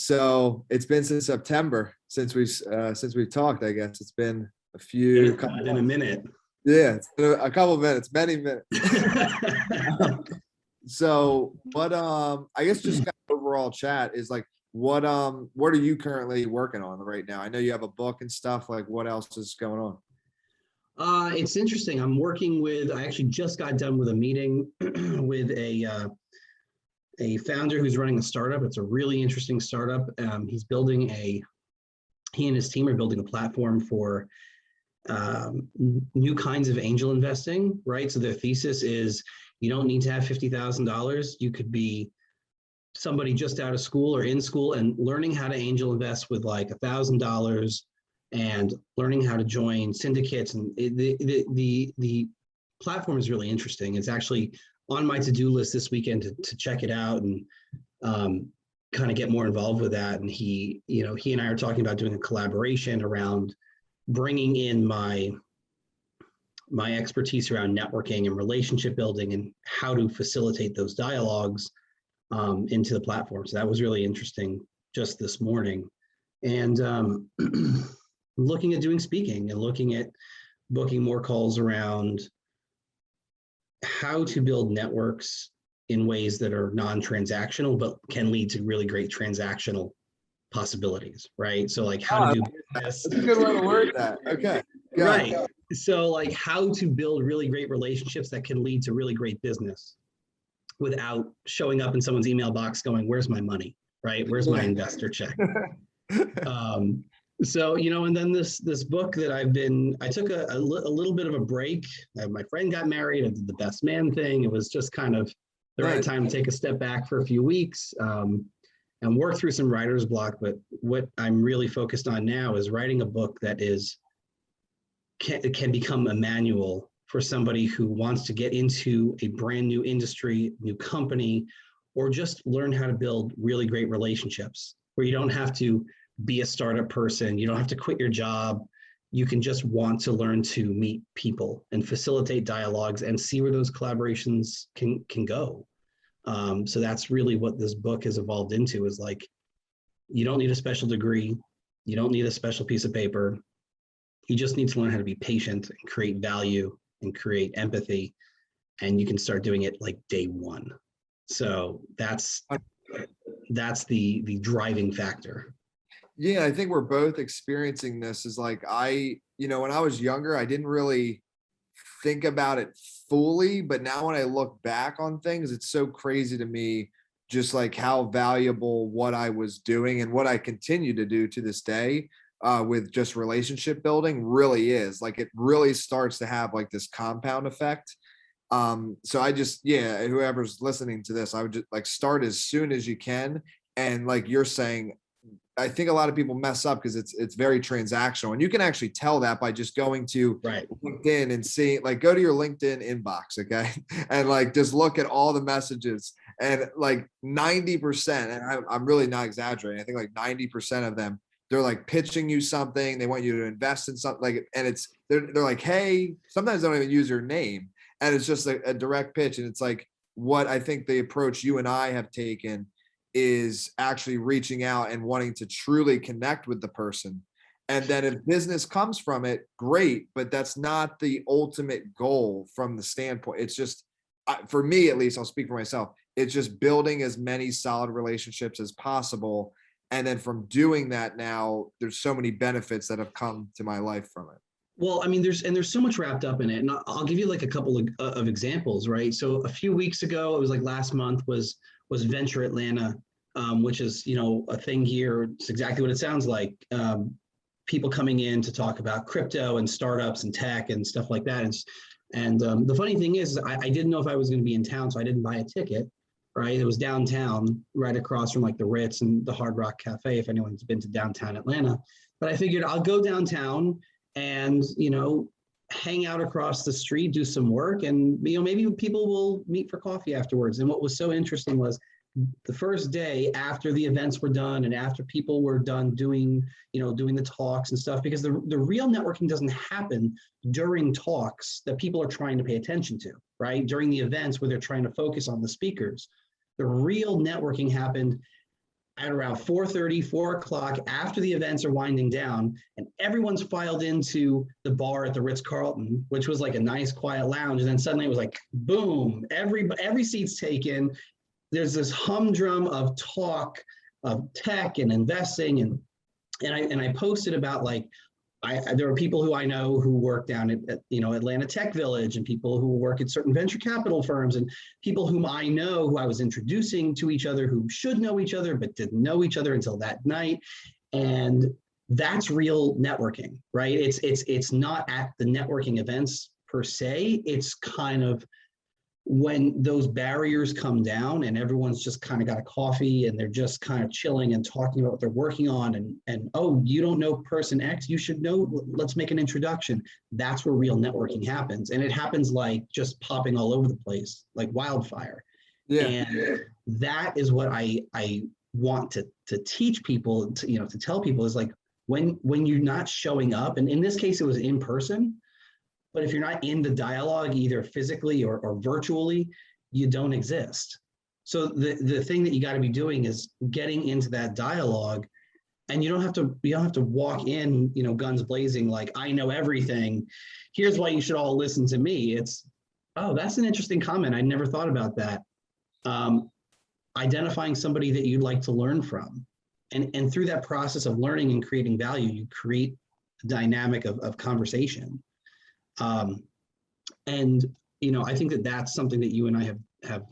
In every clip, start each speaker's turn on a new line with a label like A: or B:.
A: So it's been since September since we've talked. I guess it's been a few.
B: It's been a minute.
A: Yeah, it's been a couple of minutes, many minutes. So, what I guess just kind of overall chat is like, what are you currently working on right now? I know you have a book and stuff. Like, what else is going on?
B: It's interesting. I actually just got done with a meeting with a founder who's running a startup. It's a really interesting startup. He and his team are building a platform for new kinds of angel investing, right? So their thesis is you don't need to have $50,000. You could be somebody just out of school or in school and learning how to angel invest with like $1,000 and learning how to join syndicates. And the platform is really interesting. It's actually on my to-do list this weekend to check it out and kind of get more involved with that. And he and I are talking about doing a collaboration around bringing in my expertise around networking and relationship building and how to facilitate those dialogues into the platform. So that was really interesting just this morning. And looking at doing speaking and looking at booking more calls around how to build networks in ways that are non-transactional, but can lead to really great transactional possibilities, right? So like how to do business.
A: That's a good way to word that. Okay.
B: Right. So like how to build really great relationships that can lead to really great business without showing up in someone's email box going, where's my money, right? Where's my investor check? So, and then this book that I took a little bit of a break. My friend got married. I did the best man thing. It was just kind of the right time to take a step back for a few weeks and work through some writer's block. But what I'm really focused on now is writing a book that can become a manual for somebody who wants to get into a brand new industry, new company, or just learn how to build really great relationships where you don't have to be a startup person. You don't have to quit your job. You can just want to learn to meet people and facilitate dialogues and see where those collaborations can go. So that's really what this book has evolved into, is like, you don't need a special degree. You don't need a special piece of paper. You just need to learn how to be patient and create value and create empathy. And you can start doing it like day one. So that's the driving factor.
A: Yeah, I think we're both experiencing this. Is like, when I was younger, I didn't really think about it fully, but now when I look back on things, it's so crazy to me, just like how valuable what I was doing and what I continue to do to this day with just relationship building really is. Like, it really starts to have like this compound effect. So I just, whoever's listening to this, I would just like start as soon as you can. And like you're saying, I think a lot of people mess up because it's very transactional, and you can actually tell that by just going to LinkedIn and seeing, like, go to your LinkedIn inbox, okay, and like just look at all the messages, and like 90%, and I'm really not exaggerating, I think like 90% of them, they're like pitching you something, they want you to invest in something, like, and they're like, hey, sometimes they don't even use your name, and it's just a direct pitch, and it's like what I think the approach you and I have taken is actually reaching out and wanting to truly connect with the person. And then if business comes from it, great, but that's not the ultimate goal from the standpoint. It's just, for me at least, I'll speak for myself, it's just building as many solid relationships as possible. And then from doing that, now there's so many benefits that have come to my life from it.
B: Well, I mean, there's so much wrapped up in it. And I'll give you like a couple of examples, right? So a few weeks ago, it was like last month, was Venture Atlanta, which is, a thing here. It's exactly what it sounds like. People coming in to talk about crypto and startups and tech and stuff like that. And the funny thing is, I didn't know if I was going to be in town, so I didn't buy a ticket, right? It was downtown, right across from like the Ritz and the Hard Rock Cafe, if anyone's been to downtown Atlanta. But I figured I'll go downtown and, hang out across the street, do some work, and, maybe people will meet for coffee afterwards. And what was so interesting was the first day after the events were done and after people were done doing the talks and stuff, because the real networking doesn't happen during talks that people are trying to pay attention to, right? During the events where they're trying to focus on the speakers. The real networking happened at around 4:30, 4 o'clock, after the events are winding down, and everyone's filed into the bar at the Ritz-Carlton, which was like a nice quiet lounge. And then suddenly it was like, boom, every seat's taken. There's this humdrum of talk of tech and investing. And I posted about like, there are people who I know who work down at Atlanta Tech Village, and people who work at certain venture capital firms, and people whom I know who I was introducing to each other who should know each other but didn't know each other until that night. And that's real networking, right? It's not at the networking events per se. It's kind of when those barriers come down and everyone's just kind of got a coffee and they're just kind of chilling and talking about what they're working on, and oh, you don't know person X, you should know, let's make an introduction. That's where real networking happens. And it happens like just popping all over the place, like wildfire. Yeah. And that is what I want to teach people, to tell people, is like, when you're not showing up, and in this case it was in person, but if you're not in the dialogue, either physically or virtually, you don't exist. So the thing that you got to be doing is getting into that dialogue, and you don't have to walk in, guns blazing, like, I know everything. Here's why you should all listen to me. It's, oh, that's an interesting comment. I never thought about that. Identifying somebody that you'd like to learn from. And through that process of learning and creating value, you create a dynamic of conversation. And I think that that's something that you and I have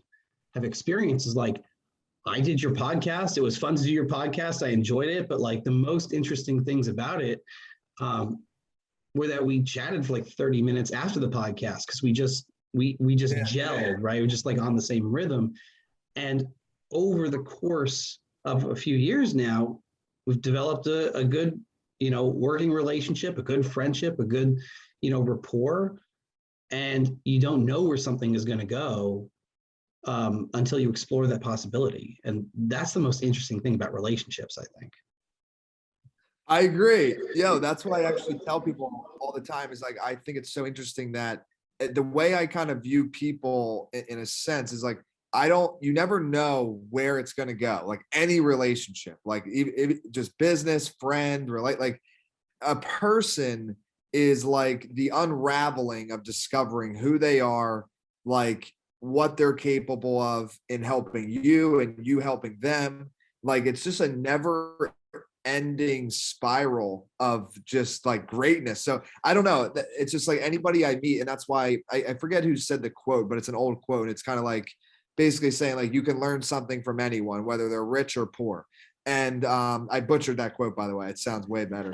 B: experienced, is like, I did your podcast. It was fun to do your podcast. I enjoyed it. But like, the most interesting things about it were that we chatted for like 30 minutes after the podcast, because we just gelled, right? We're just like on the same rhythm. And over the course of a few years now, we've developed a good, working relationship, a good friendship, a good, rapport. And you don't know where something is going to go until you explore that possibility. And that's the most interesting thing about relationships, I think.
A: I agree. That's what I actually tell people all the time, is like, I think it's so interesting that the way I kind of view people in a sense is like, you never know where it's going to go. Like any relationship, like just business, friend, like a person is like the unraveling of discovering who they are, like what they're capable of in helping you and you helping them. Like, it's just a never ending spiral of just like greatness. So I don't know. It's just like anybody I meet. And that's why I forget who said the quote, but it's an old quote. And it's kind of like basically saying like, you can learn something from anyone, whether they're rich or poor. And I butchered that quote, by the way. It sounds way better.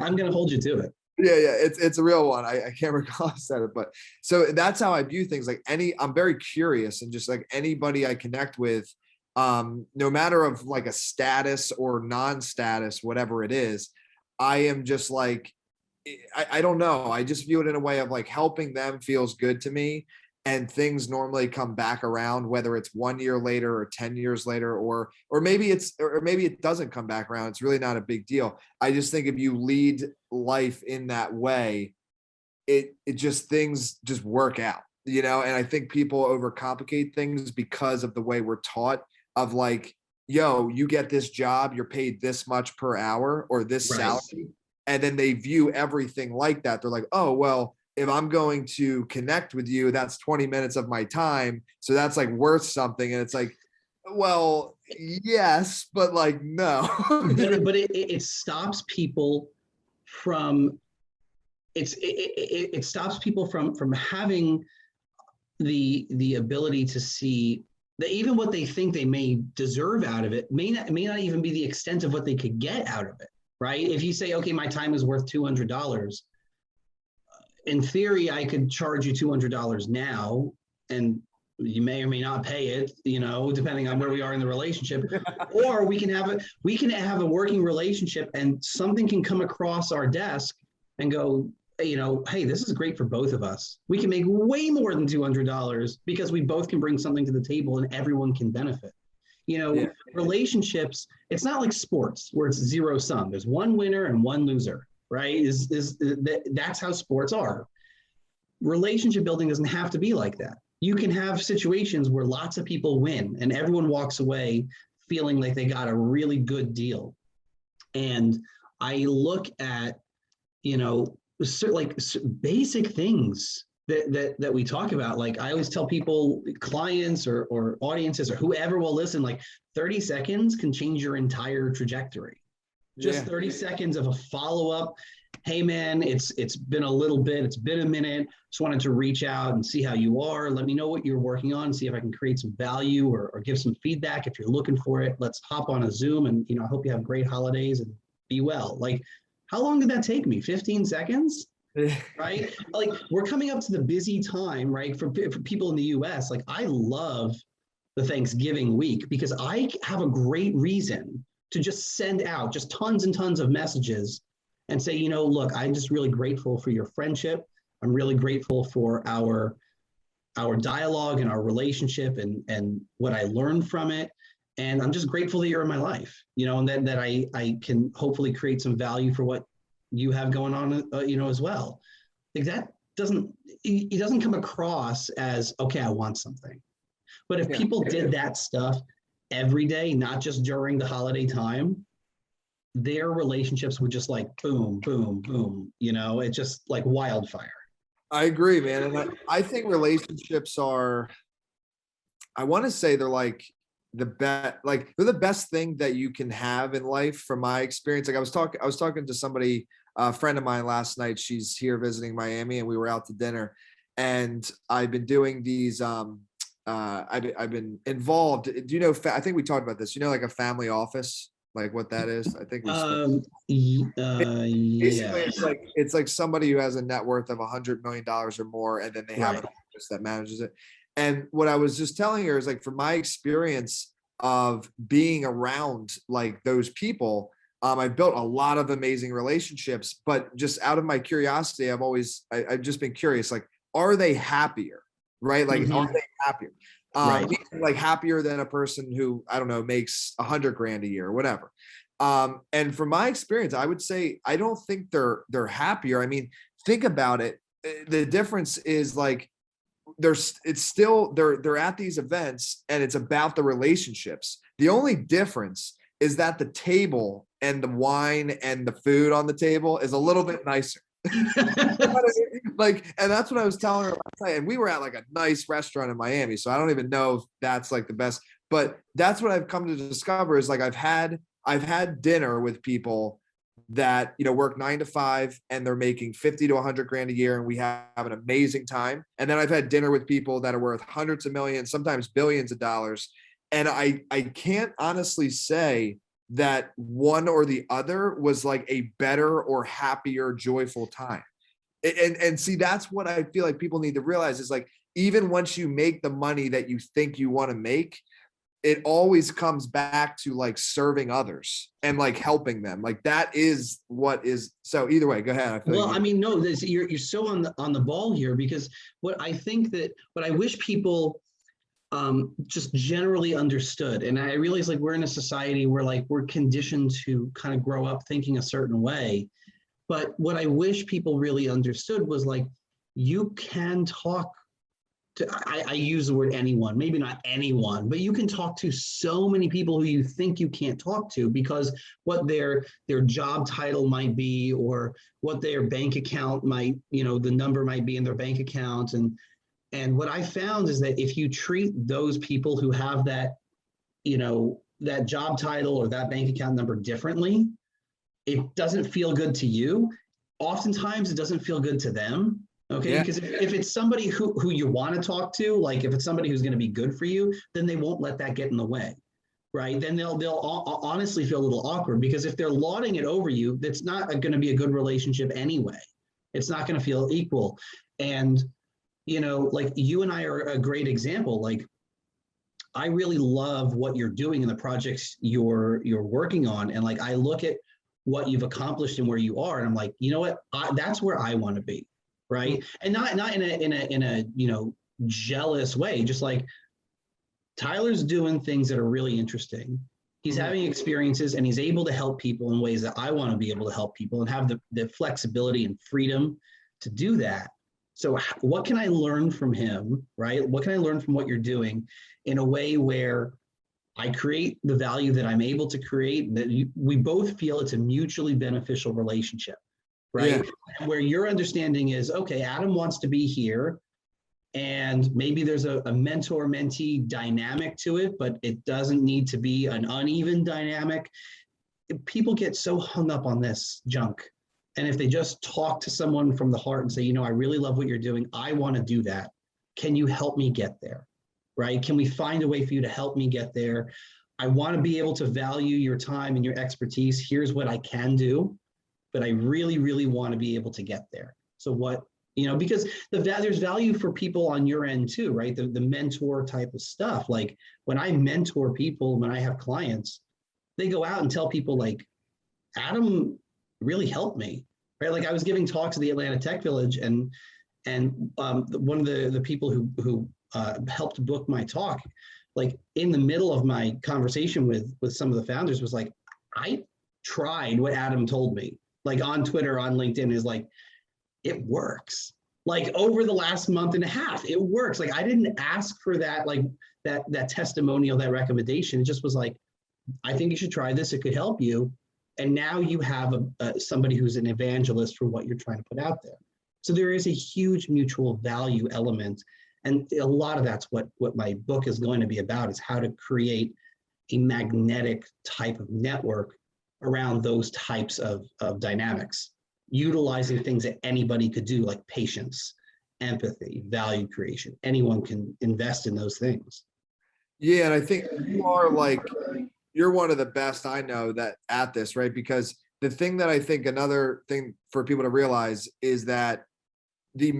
B: I'm going to hold you to it.
A: Yeah, it's a real one. I can't recall who said it, but so that's how I view things. Like I'm very curious, and just like anybody I connect with, no matter of like a status or non-status, whatever it is, I am just like, I don't know. I just view it in a way of like helping them feels good to me. And things normally come back around, whether it's 1 year later or 10 years later, or maybe it doesn't come back around. It's really not a big deal. I just think if you lead life in that way, it just, things just work out, and I think people overcomplicate things because of the way we're taught of like, you get this job, you're paid this much per hour or this salary. And then they view everything like that. They're like, oh, well, if I'm going to connect with you, that's 20 minutes of my time. So that's like worth something. And it's like, well, yes, but like, no.
B: but it stops people from, it stops people from having the ability to see that even what they think they may deserve out of it may not even be the extent of what they could get out of it, right? If you say, okay, my time is worth $200, in theory, I could charge you $200 now, and you may or may not pay it, depending on where we are in the relationship. Or we can have a working relationship, and something can come across our desk and go, hey, this is great for both of us. We can make way more than $200 because we both can bring something to the table and everyone can benefit. Relationships, it's not like sports where it's zero sum. There's one winner and one loser. Right? That's how sports are. Relationship building doesn't have to be like that. You can have situations where lots of people win and everyone walks away feeling like they got a really good deal. And I look at, basic things that we talk about. Like I always tell people, clients or audiences or whoever will listen, like 30 seconds can change your entire trajectory. Just 30 seconds of a follow-up. Hey man, it's been a little bit, it's been a minute. Just wanted to reach out and see how you are. Let me know what you're working on, see if I can create some value or give some feedback if you're looking for it. Let's hop on a Zoom and I hope you have great holidays and be well. Like, how long did that take me? 15 seconds? Right? Like, we're coming up to the busy time, right? For people in the US, like I love the Thanksgiving week because I have a great reason to just send out just tons and tons of messages and say, look, I'm just really grateful for your friendship. I'm really grateful for our dialogue and our relationship and what I learned from it. And I'm just grateful that you're in my life, and that I can hopefully create some value for what you have going on, as well. Like that it doesn't come across as, okay, I want something. But if people did that stuff every day, not just during the holiday time, their relationships would just like boom, boom, boom. It's just like wildfire.
A: I agree, man. And I think relationships are, I want to say they're like they're the best thing that you can have in life from my experience. Like I was talking to somebody, a friend of mine last night. She's here visiting Miami and we were out to dinner, and I've been doing these, I've been involved. Do you know, I think we talked about this, like a family office, like what that is? I think basically it's like somebody who has a net worth of $100 million or more, and then they have an office that manages it. And what I was just telling her is like, from my experience of being around like those people, I've built a lot of amazing relationships, but just out of my curiosity, I've just been curious, like, are they happier? Right? Like, are they happier? Like happier than a person who, I don't know, makes 100 grand a year or whatever. And from my experience, I would say, I don't think they're happier. I mean, think about it. The difference is like, they're at these events and it's about the relationships. The only difference is that the table and the wine and the food on the table is a little bit nicer. Like, and that's what I was telling her last night. And we were at like a nice restaurant in Miami, so I don't even know if that's like the best, but that's what I've come to discover is like, I've had dinner with people that, work 9 to 5 and they're making 50 to 100 grand a year, and we have an amazing time. And then I've had dinner with people that are worth hundreds of millions, sometimes billions of dollars. And I can't honestly say that one or the other was like a better or happier, joyful time. And see, that's what I feel like people need to realize is like, even once you make the money that you think you want to make, it always comes back to like serving others and like helping them. Like that is what is. So either way, go ahead.
B: You're so on the ball here, because what I wish people just generally understood. And I realize like we're in a society where like we're conditioned to kind of grow up thinking a certain way. But what I wish people really understood was like, you can talk to, I use the word anyone, maybe not anyone, but you can talk to so many people who you think you can't talk to because what their job title might be, or what their bank account might, the number might be in their bank account. And what I found is that if you treat those people who have that, that job title or that bank account number differently, it doesn't feel good to you. Oftentimes it doesn't feel good to them. Okay. Because if it's somebody who you want to talk to, like if it's somebody who's going to be good for you, then they won't let that get in the way. Right. Then they'll honestly feel a little awkward, because if they're lauding it over you, that's not going to be a good relationship anyway. It's not going to feel equal. And, like you and I are a great example. Like, I really love what you're doing in the projects you're working on. And like, I look at what you've accomplished and where you are, and I'm like, you know what, that's where I want to be. Right. And not in a jealous way, just like Tyler's doing things that are really interesting. He's having experiences and he's able to help people in ways that I want to be able to help people and have the flexibility and freedom to do that. So what can I learn from him, right? What can I learn from what you're doing in a way where I create the value that I'm able to create, that we both feel it's a mutually beneficial relationship, right?
A: Yeah.
B: Where your understanding is, okay, Adam wants to be here, and maybe there's a mentor-mentee dynamic to it, but it doesn't need to be an uneven dynamic. People get so hung up on this junk. And if they just talk to someone from the heart and say, I really love what you're doing, I want to do that. Can you help me get there? Right? Can we find a way for you to help me get there? I want to be able to value your time and your expertise. Here's what I can do, but I really, really want to be able to get there. So what, because there's value for people on your end too, right? The mentor type of stuff. Like when I mentor people, when I have clients, they go out and tell people like, Adam really helped me, right? Like I was giving talks at the Atlanta Tech Village, and one of the people who helped book my talk, like in the middle of my conversation with some of the founders, was like, I tried what Adam told me, like on Twitter, on LinkedIn, is like, it works. Like over the last month and a half, it works. Like I didn't ask for that, like that testimonial, that recommendation. It just was like, I think you should try this. It could help you. And now you have somebody who's an evangelist for what you're trying to put out there. So there is a huge mutual value element. And a lot of that's what my book is going to be about, is how to create a magnetic type of network around those types of dynamics, utilizing things that anybody could do, like patience, empathy, value creation. Anyone can invest in those things.
A: Yeah, and I think you're one of the best I know that at this, right? Because the thing that I think, another thing for people to realize, is that the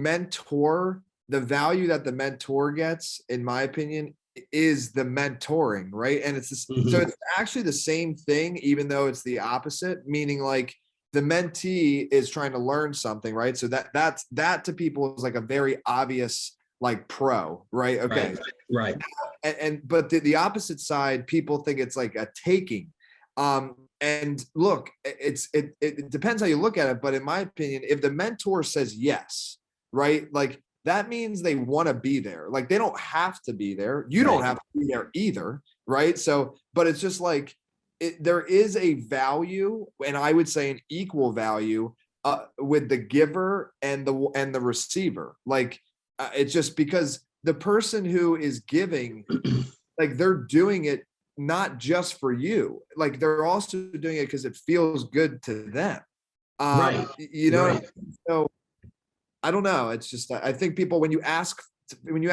A: value that the mentor gets, in my opinion, is the mentoring, right? And it's so it's actually the same thing, even though it's the opposite, meaning like the mentee is trying to learn something, right? So that to people is like a very obvious like pro, right? Okay.
B: Right.
A: But the opposite side, people think it's like a taking. And look, it depends how you look at it, but in my opinion, if the mentor says yes, right, like that means they want to be there. Like they don't have to be there. You don't have to be there either, right? So, but it's just like there is a value, and I would say an equal value with the giver and the receiver. Like it's just because the person who is giving, like they're doing it not just for you, like they're also doing it because it feels good to them. So I don't know. It's just, I think people, when you ask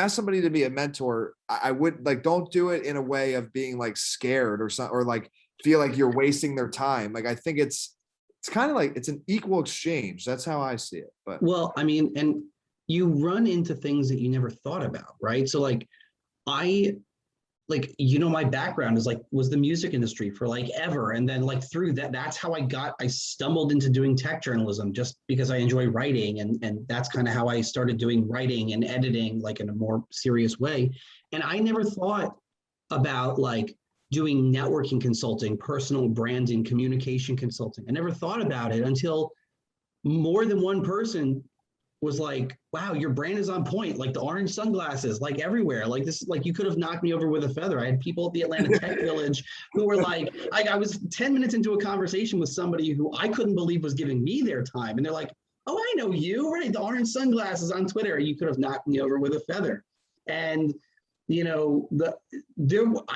A: somebody to be a mentor, I would like, don't do it in a way of being like scared or something, or like feel like you're wasting their time. Like, I think it's kind of like, it's an equal exchange. That's how I see it. But
B: well, I mean, and you run into things that you never thought about, right? So like my background is was the music industry for like ever. And then like through that's how I stumbled into doing tech journalism, just because I enjoy writing. And that's kind of how I started doing writing and editing, like in a more serious way. And I never thought about like doing networking consulting, personal branding, communication consulting. I never thought about it until more than one person was like, wow, your brand is on point, like the orange sunglasses, like everywhere, like this, like you could have knocked me over with a feather. I had people at the Atlanta Tech Village who were like, I was 10 minutes into a conversation with somebody who I couldn't believe was giving me their time. And they're like, oh, I know you, right? The orange sunglasses on Twitter, you could have knocked me over with a feather. And I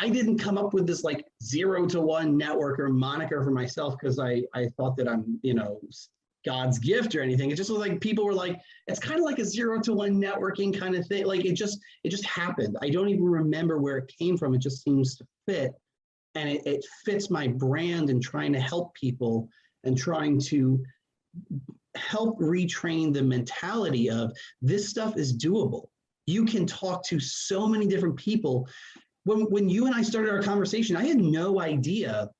B: didn't come up with this like 0 to 1 network or moniker for myself because I thought that I'm, God's gift or anything. It just was like, people were like, it's kind of like a 0 to 1 networking kind of thing. Like it just happened. I don't even remember where it came from. It just seems to fit. And it fits my brand and trying to help people and trying to help retrain the mentality of this stuff is doable. You can talk to so many different people. When you and I started our conversation, I had no idea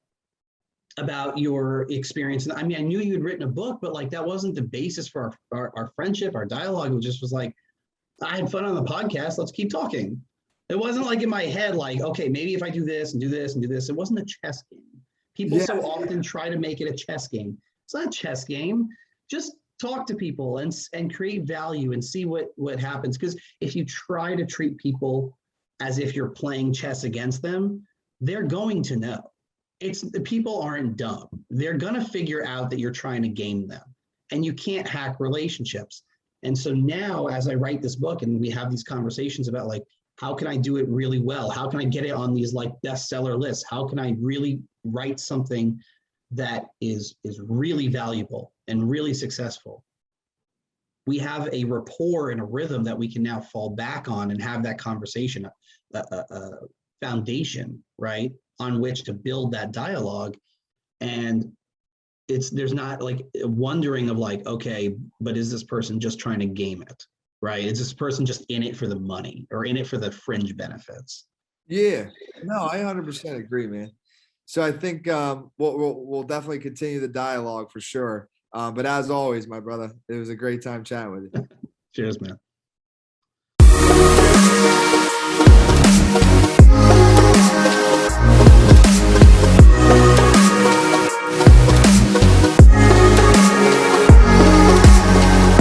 B: about your experience. And I mean, I knew you had written a book, but like that wasn't the basis for our friendship, our dialogue. It just was like, I had fun on the podcast. Let's keep talking. It wasn't like in my head, like, okay, maybe if I do this and do this and do this. It wasn't a chess game. People so often try to make it a chess game. It's not a chess game. Just talk to people and create value and see what happens. Because if you try to treat people as if you're playing chess against them, they're going to know. It's the people aren't dumb. They're going to figure out that you're trying to game them, and you can't hack relationships. And so now, as I write this book and we have these conversations about like, how can I do it really well? How can I get it on these like bestseller lists? How can I really write something that is really valuable and really successful? We have a rapport and a rhythm that we can now fall back on and have that conversation, a foundation, right, on which to build that dialogue. And there's not like wondering of like, okay, but is this person just trying to game it, right? Is this person just in it for the money or in it for the fringe benefits?
A: Yeah, no, I 100% agree, man. So I think we'll definitely continue the dialogue for sure. But as always, my brother, it was a great time chatting with you.
B: Cheers, man.